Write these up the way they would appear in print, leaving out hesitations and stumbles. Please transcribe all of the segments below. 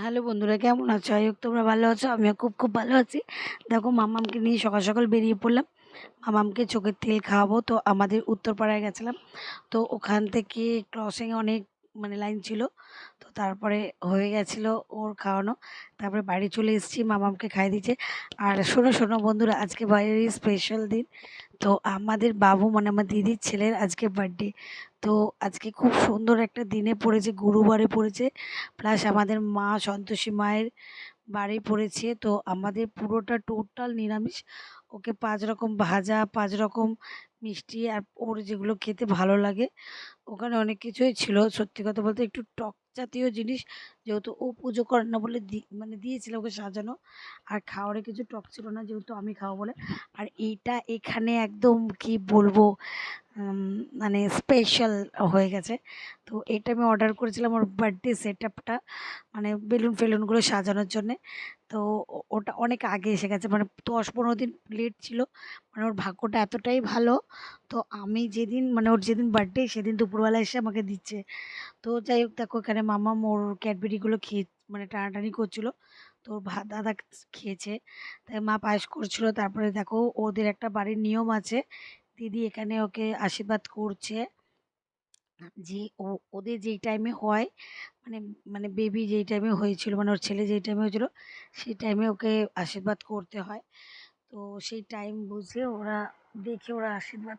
Hello বন্ধুরা, কেমন আছো? আই হোপ তোমরা ভালো আছো। আমিও খুব ভালো আছি। দেখো, মামামকে নিয়ে সকাল সকাল বেরিয়ে পড়লাম। মামামকে চোখের তেল খাওয়াবো। তো আমাদের উত্তরপাড়ায় গেছিলাম। তো ওখান থেকে ক্রসিংয়ে অনেক লাইন ছিল। তো তারপরে হয়ে গেছিলো ওর খাওয়ানো। তারপরে বাড়ি চলে এসেছি, মামামকে খাইয়ে দিয়েছে। আর শোনো বন্ধুরা, আজকে বাইরের স্পেশাল দিন। তো আমাদের বাবু আমার দিদির ছেলের আজকে বার্থডে। তো আজকে খুব সুন্দর একটা দিনে পড়েছে, গুরুবারে পড়েছে। প্লাস আমাদের মা সন্তোষী মায়ের বাড়ি পড়েছে। তো আমাদের পুরোটা টোটাল নিরামিষ। ওকে ৫ রকম ভাজা, ৫ রকম মিষ্টি, আর ওর যেগুলো খেতে ভালো লাগে ওখানে অনেক কিছুই ছিল। সত্যি কথা বলতে একটু টক জাতীয় জিনিস, যেহেতু ও পুজো করে না বলে দিয়েছিল ওকে সাজানো। আর খাওয়ারে কিছু টক ছিল না, যেহেতু আমি খাবো বলে। আর এইটা এখানে একদম কি বলবো, স্পেশাল হয়ে গেছে। তো এটা আমি অর্ডার করেছিলাম ওর বার্থডে সেটআপটা, বেলুন-ফেলুনগুলো সাজানোর জন্যে। তো ওটা অনেক আগে এসে গেছে, ১০-১৫ দিন লেট ছিল। ওর ভাগ্যটা এতটাই ভালো। তো আমি যেদিন ওর যেদিন বার্থডে সেদিন দুপুরবেলা এসে আমাকে দিচ্ছে। তো যাই হোক, দেখো এখানে মাম্মাম ওর ক্যাডবেরিগুলো খেয়ে টানাটানি করছিল। তো দাদা খেয়েছে। তাই মা পায়েস করছিল। তারপরে দেখো, ওদের একটা বাড়ির নিয়ম আছে। দিদি এখানে ওকে আশীর্বাদ করছে যে ওদের যেই টাইমে হয়, মানে বেবি যেই টাইমে হয়েছিল, ওর ছেলে যেই টাইমে হয়েছিল, সেই টাইমে ওকে আশীর্বাদ করতে হয়। তো সেই টাইম বুঝে ওরা আশীর্বাদ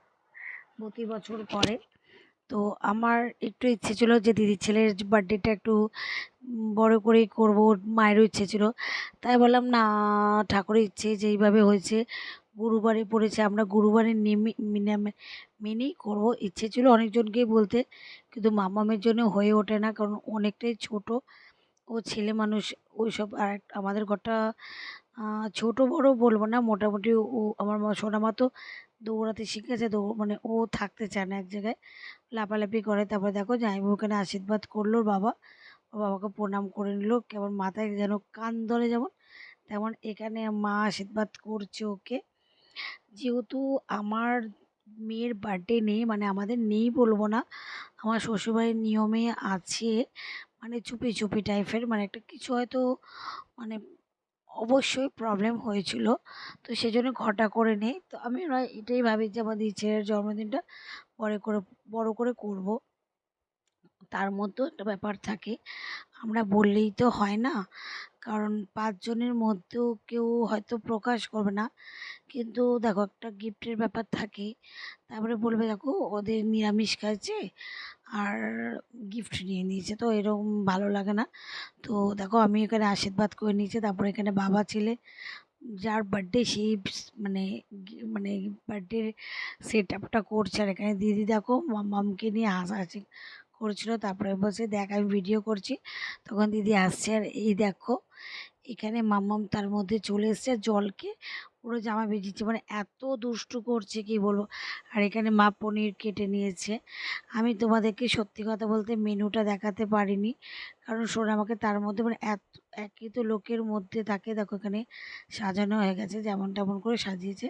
প্রতি বছর করে। তো আমার একটু ইচ্ছে ছিল যে দিদির ছেলের বার্থডেটা একটু বড় করেই করবো, ওর মায়েরও ইচ্ছে ছিল। তাই বললাম, না, ঠাকুরের ইচ্ছে যেইভাবে হয়েছে, গুরুবারে পড়েছে, আমরা গুরুবারে মেনেই করবো। ইচ্ছে ছিল অনেকজনকেই বলতে, কিন্তু মামামের জন্য হয়ে ওঠে না, কারণ অনেকটাই ছোট। ও ছেলে মানুষ, ওইসব। আর আমাদের ঘরটা ছোট বড় বলবো না, মোটামুটি। আমার সোনামা তো দৌড়াতে শিখেছে, ও থাকতে চায় না এক জায়গায়, লাফালাফি করে। তারপরে দেখো জামাইবাবু ওখানে আশীর্বাদ করলো ওর বাবা। ওর বাবাকে প্রণাম করে নিল, কেমন মাথায় যেন কান ধরে, যেমন তেমন এখানে মা আশীর্বাদ করছে ওকে। যেহেতু আমার মেয়ের বার্থডে নেই, আমাদের নেই বলবো না, আমার শ্বশুরবাড়ির নিয়মে আছে, চুপি চুপি টাইপের, একটা কিছু হয়তো মানে অবশ্যই প্রবলেম হয়েছিল। তো সেজন্য ঘটা করে নেই। তো আমি এটাই ভাবি যে আমার দিদি ছেলের জন্মদিনটা বড় করে করব। তার মধ্যেও একটা ব্যাপার থাকে, আমরা বললেই তো হয় না। কারণ ৫ জনের মধ্যেও কেউ হয়তো প্রকাশ করবে না, কিন্তু দেখো একটা গিফটের ব্যাপার থাকে। তারপরে বলবে, দেখো ওদের নিরামিষ খাইছে আর গিফট নিয়ে নিয়েছে, তো এরকম ভালো লাগে না। তো দেখো আমি এখানে আশীর্বাদ করে নিয়েছি। তারপরে এখানে বাবা ছেলে যার বার্থডে সেই মানে মানে বার্থডে সেট আপটা করছে। আর এখানে দিদি দেখো মামকে নিয়ে হাসাহাসি করছিল। তারপরে বলছে, দেখ আমি ভিডিও করছি। তখন দিদি আসছে, আর এই দেখো এখানে মাম্মাম তার মধ্যে চলে এসছে, জলকে পুরো জামা ভিজিয়েছে, এত দুষ্টু করছে কি বলবো। আর এখানে মা পনির কেটে নিয়েছে। আমি তোমাদেরকে সত্যি কথা বলতে মেনুটা দেখাতে পারিনি, কারণ আমাকে তার মধ্যে এত একই তো লোকের মধ্যে থাকে। দেখো এখানে সাজানো হয়ে গেছে, যেমন তেমন করে সাজিয়েছে।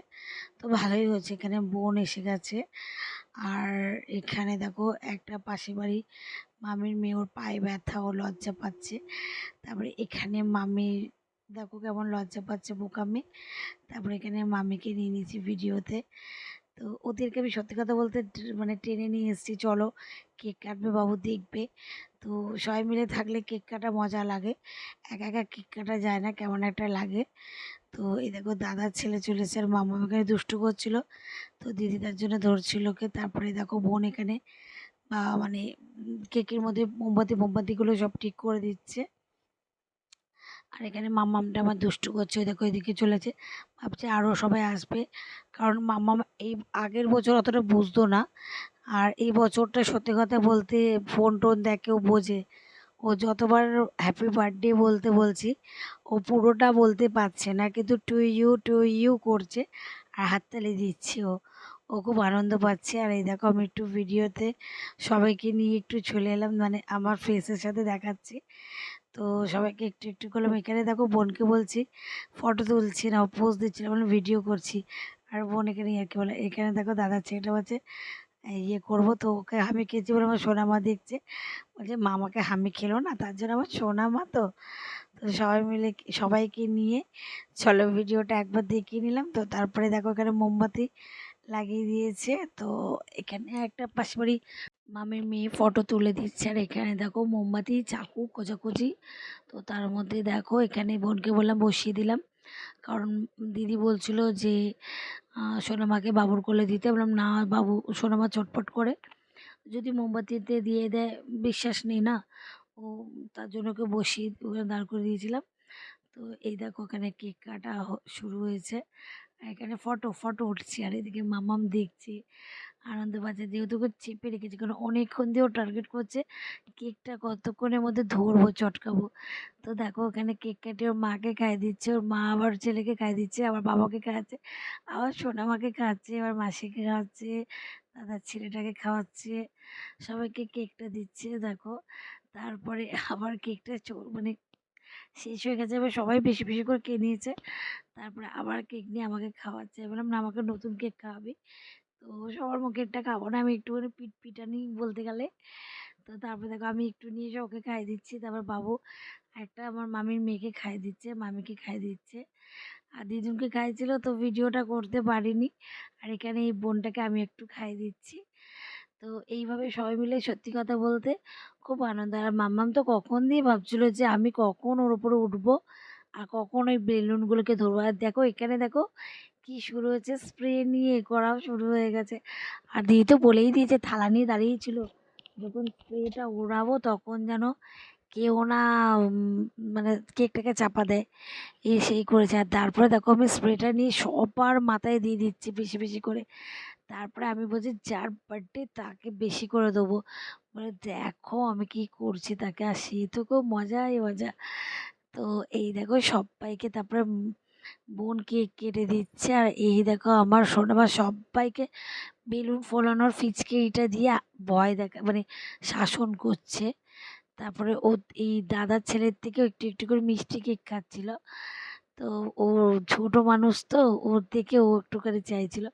তো ভালোই হয়েছে, এখানে বোন এসে গেছে। আর এখানে দেখো একটা পাশের বাড়ি মামির মেয়ে, ওর পায়ে ব্যথা, ও লজ্জা পাচ্ছে। তারপরে এখানে মামি দেখো কেমন লজ্জা পাচ্ছে, বোকামি। তারপরে এখানে মামিকে নিয়ে নিয়েছি ভিডিওতে। তো ওদেরকে আমি সত্যি কথা বলতে টেনে নিয়ে এসেছি, চলো কেক কাটবে, বাবু দেখবে। তো সবাই মিলে থাকলে কেক কাটা মজা লাগে, একা একা কেক কাটা যায় না, কেমন একটা লাগে। তো এই দেখো দাদার ছেলে চলেছে, আর মামা এখানে দুষ্টু করছিল। তো দিদি তার জন্য ধরছিল ওকে। তারপরে দেখো বোন এখানে কেকের মধ্যে মোমবাতিগুলো সব ঠিক করে দিচ্ছে। আর এখানে মাম্মামটা আমার দুষ্টু করছে, ওই দেখো এদিকে চলেছে, ভাবছে আরও সবাই আসবে। কারণ মাম্মাম এই আগের বছর অতটা বুঝতো না, আর এই বছরটা সত্যি কথা বলতে ফোন টোন দেখেও বোঝে। ও যতবার হ্যাপি বার্থডে বলতে বলছি, ও পুরোটা বলতে পারছে না, কিন্তু টু ইউ করছে আর হাততালি দিচ্ছে। ও খুব আনন্দ পাচ্ছে। আর এই দেখো আমি একটু ভিডিওতে সবাইকে নিয়ে একটু চলে এলাম, আমার ফেসের সাথে দেখাচ্ছি। তো সবাইকে একটু একটু করলাম। এখানে দেখো বোনকে বলছি ফটো তুলছি না, পোজ দিচ্ছি না, ভিডিও করছি। আর বোন এখানে আর কি বলে, এখানে দেখো দাদার ছেলেটা বলছে ইয়ে করবো, তো ওকে হামি খেয়েছি বলে আমার সোনামা দেখছে, বলছে মামাকে হামি খেলো না, তার জন্য আমার সোনামা। তো তো সবাই মিলে সবাইকে নিয়ে চলো ভিডিওটা একবার দেখিয়ে নিলাম। তো তারপরে দেখো এখানে মোমবাতি লাগিয়ে দিয়েছে। তো এখানে একটা পাশের বাড়ি মামির মেয়ে ফটো তুলে দিচ্ছে, আর এখানে দেখো মোমবাতি চাকু কোচাকুচি। তো তার মধ্যে দেখো এখানে বোনকে বললাম বসিয়ে দিলাম, কারণ দিদি বলছিল যে সোনামাকে বাবুর কোলে দিতে। বললাম না বাবু, সোনামা চটপট করে যদি মোমবাতিতে দিয়ে দেয়, বিশ্বাস নেই না ও, তার জন্য ওকে বসিয়ে ওখানে দাঁড় করে দিয়েছিলাম। তো এই দেখো ওখানে কেক কাটা শুরু হয়েছে, আর এখানে ফটো ফটো উঠছে, আর এদিকে মামাম দেখছি আনন্দ পাচ্ছে, যেহেতু ওকে চেপে রেখেছে, কারণ অনেকক্ষণ দিয়ে ও টার্গেট করছে কেকটা কতক্ষণের মধ্যে ধরবো চটকাবো। তো দেখো ওখানে কেক কেটে ওর মাকে খাইয়ে দিচ্ছে, ওর মা আবার ছেলেকে খাইয়ে দিচ্ছে, আবার বাবাকে খাওয়াচ্ছে, আবার সোনামাকে খাওয়াচ্ছে, আবার মাসিকে খাওয়াচ্ছে, দাদার ছেলেটাকে খাওয়াচ্ছে, সবাইকে কেকটা দিচ্ছে দেখো। তারপরে আবার কেকটা মানে শেষ হয়ে গেছে, এবার সবাই বেশি বেশি করে খেয়ে নিয়েছে। তারপরে আবার কেক নিয়ে আমাকে খাওয়াচ্ছে, বললাম না আমাকে নতুন কেক খাওয়াবি। তো সবার মুখেরটা খাবো না, আমি একটুখানি পিটানি বলতে গেলে। তো তারপরে দেখো আমি একটু নিয়ে এসে ওকে খাইয়ে দিচ্ছি, তারপর বাবু একটা আমার মামির মেয়েকে খাইয়ে দিচ্ছে, মামিকে খাইয়ে দিচ্ছে, আর দিদুনকে খাইয়েছিল, তো ভিডিওটা করতে পারিনি। আর এখানে এই বোনটাকে আমি একটু খাইয়ে দিচ্ছি। তো এইভাবে সবাই মিলে সত্যি কথা বলতে খুব আনন্দ। আর মাম্মাম তো কখন দিয়ে ভাবছিল যে আমি কখন ওর উপরে উঠবো আর কখন ওই বেলুনগুলোকে ধরবো। আর দেখো এখানে দেখো কি শুরু হয়েছে, স্প্রে নিয়ে করাও শুরু হয়ে গেছে। আর দিদি তো বলেই দিয়েছে, থালা নিয়ে দাঁড়িয়েছিল, যখন স্প্রেটা ওড়াবো তখন যেন কেউ না মানে কেকটাকে চাপা দেয়, এই সেই করেছে। আর তারপরে দেখো আমি স্প্রেটা নিয়ে সবার মাথায় দিয়ে দিচ্ছি বেশি বেশি করে। তারপরে আমি বলছি যার বার্থডে তাকে বেশি করে দেবো, বলে দেখো আমি কি করছি তাকে, আর সে তো খুব মজাই মজা। তো এই দেখো সবাইকে, তারপরে বোন কেক কেটে দিচ্ছে, আর এই দেখো আমার সোনামা সবাইকে বেলুন ফোলানোর ফিচকিরিটা দিয়ে ভয় দেখা মানে শাসন করছে। তারপরে ও এই দাদার ছেলের থেকেও একটু একটু করে মিষ্টি কেক খাচ্ছিল। তো ও ছোট মানুষ, তো ওর থেকে ও একটুখানি চাইছিল।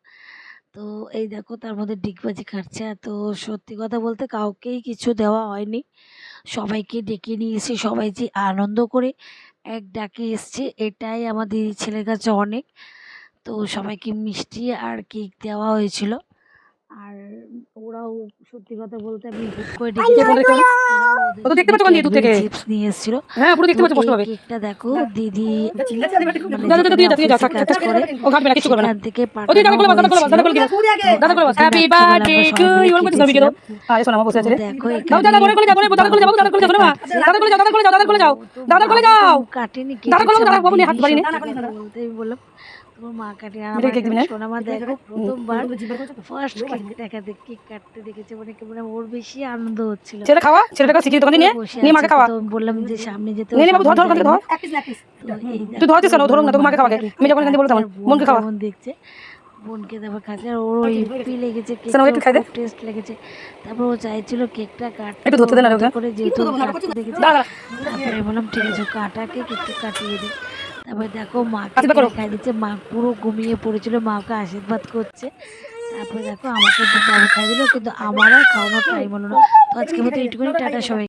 তো এই দেখো তার মধ্যে ডিগবাজি খাচ্ছে। তো সত্যি কথা বলতে কাউকেই কিছু দেওয়া হয়নি, সবাইকে ডেকে নিয়ে এসে সবাই যে আনন্দ করে এক ডাকে এসছে, এটাই আমার দিদির ছেলের কাছে অনেক। তো সবাইকে মিষ্টি আর কেক দেওয়া হয়েছিল। আর ওরাও সত্যি কথা বলতে আমি হুট করে ডেকেছিলাম, ও তো দেখতে পাচ্ছ দূর থেকে, চিপস নিয়ে এসেছিল। হ্যাঁ পুরো দেখতে তো পাচ্ছ এই স্পষ্ট ভাবে। কেকটা দেখো দিদি দাদা তো দিয়ে যা অফিসে কাজ করে ও ঘাটবে না, কিছু করবে না। সেখান থেকে ও দিয়ে দাদা পাঠানো করে দাদা করে দাদা করে দাদা করে হ্যাপি বার্থডে টু ইউ। ওর মধ্যে ছবি দাও। হ্যাঁ এসো না, আমার বসে আছে রে। দেখো দাও দাদা করে যাও, দাদা করে যাও, দাদা করে যাও, দাদা করে যাও, দাদা করে যাও, দাদা করে যাও, দাদা করে যাও, কাটেনি, দাদা করে দাদা বাবু নিয়ে হাত পারিনি। বলতে আমি বললাম তোমার মা কাটে, আর মেরে কেক দিবি না? সোনামা দেখো প্রথমবার ফার্স্ট কেক দেখাতে কেক কাটতে দেখেছে, মানে কেমন ওর বেশি আনন্দ হচ্ছিল। ছেলে খাওয়া, ছেলেটাকে শিখিয়ে দোকানে নিয়ে নিয়ে মাকে খাওয়া। তো আমি বললাম যে সামনে যেতে, নিয়ে বাবু ধর ধর ধর ধর, তুই ধরছিস না, ধরুন না, তোকে মাকে খাওয়াকে আমি যখন এখানে বলতাম বোনকে খাওয়া। বোন দেখছে, বোনকে তারপর খাচ্ছে, আর ওর ইপি লেগেছে, একটু খাই দে। কেকটা টেস্ট লেগেছে। তারপর ও চাইছিল কেকটা কাটতে, একটু ধরতে দে না ওকে করে যেহেতু কাটতে দেখেছে। দাদা। তারপরে বললাম ঠিক আছে কাটা কেক একটু কাটিয়ে দিই। তারপরে দেখো মাকে আশীর্বাদ করো। খাই দিচ্ছে, মা পুরো ঘুমিয়ে পড়েছিল, মাকে আশীর্বাদ করছে। তারপরে দেখো আমাকে বাবু খাই দিল, কিন্তু আমার আর খাওয়ানোর টাইম হলো না। তো আজকের মতো এইটুকুনি, টাটা সবাই।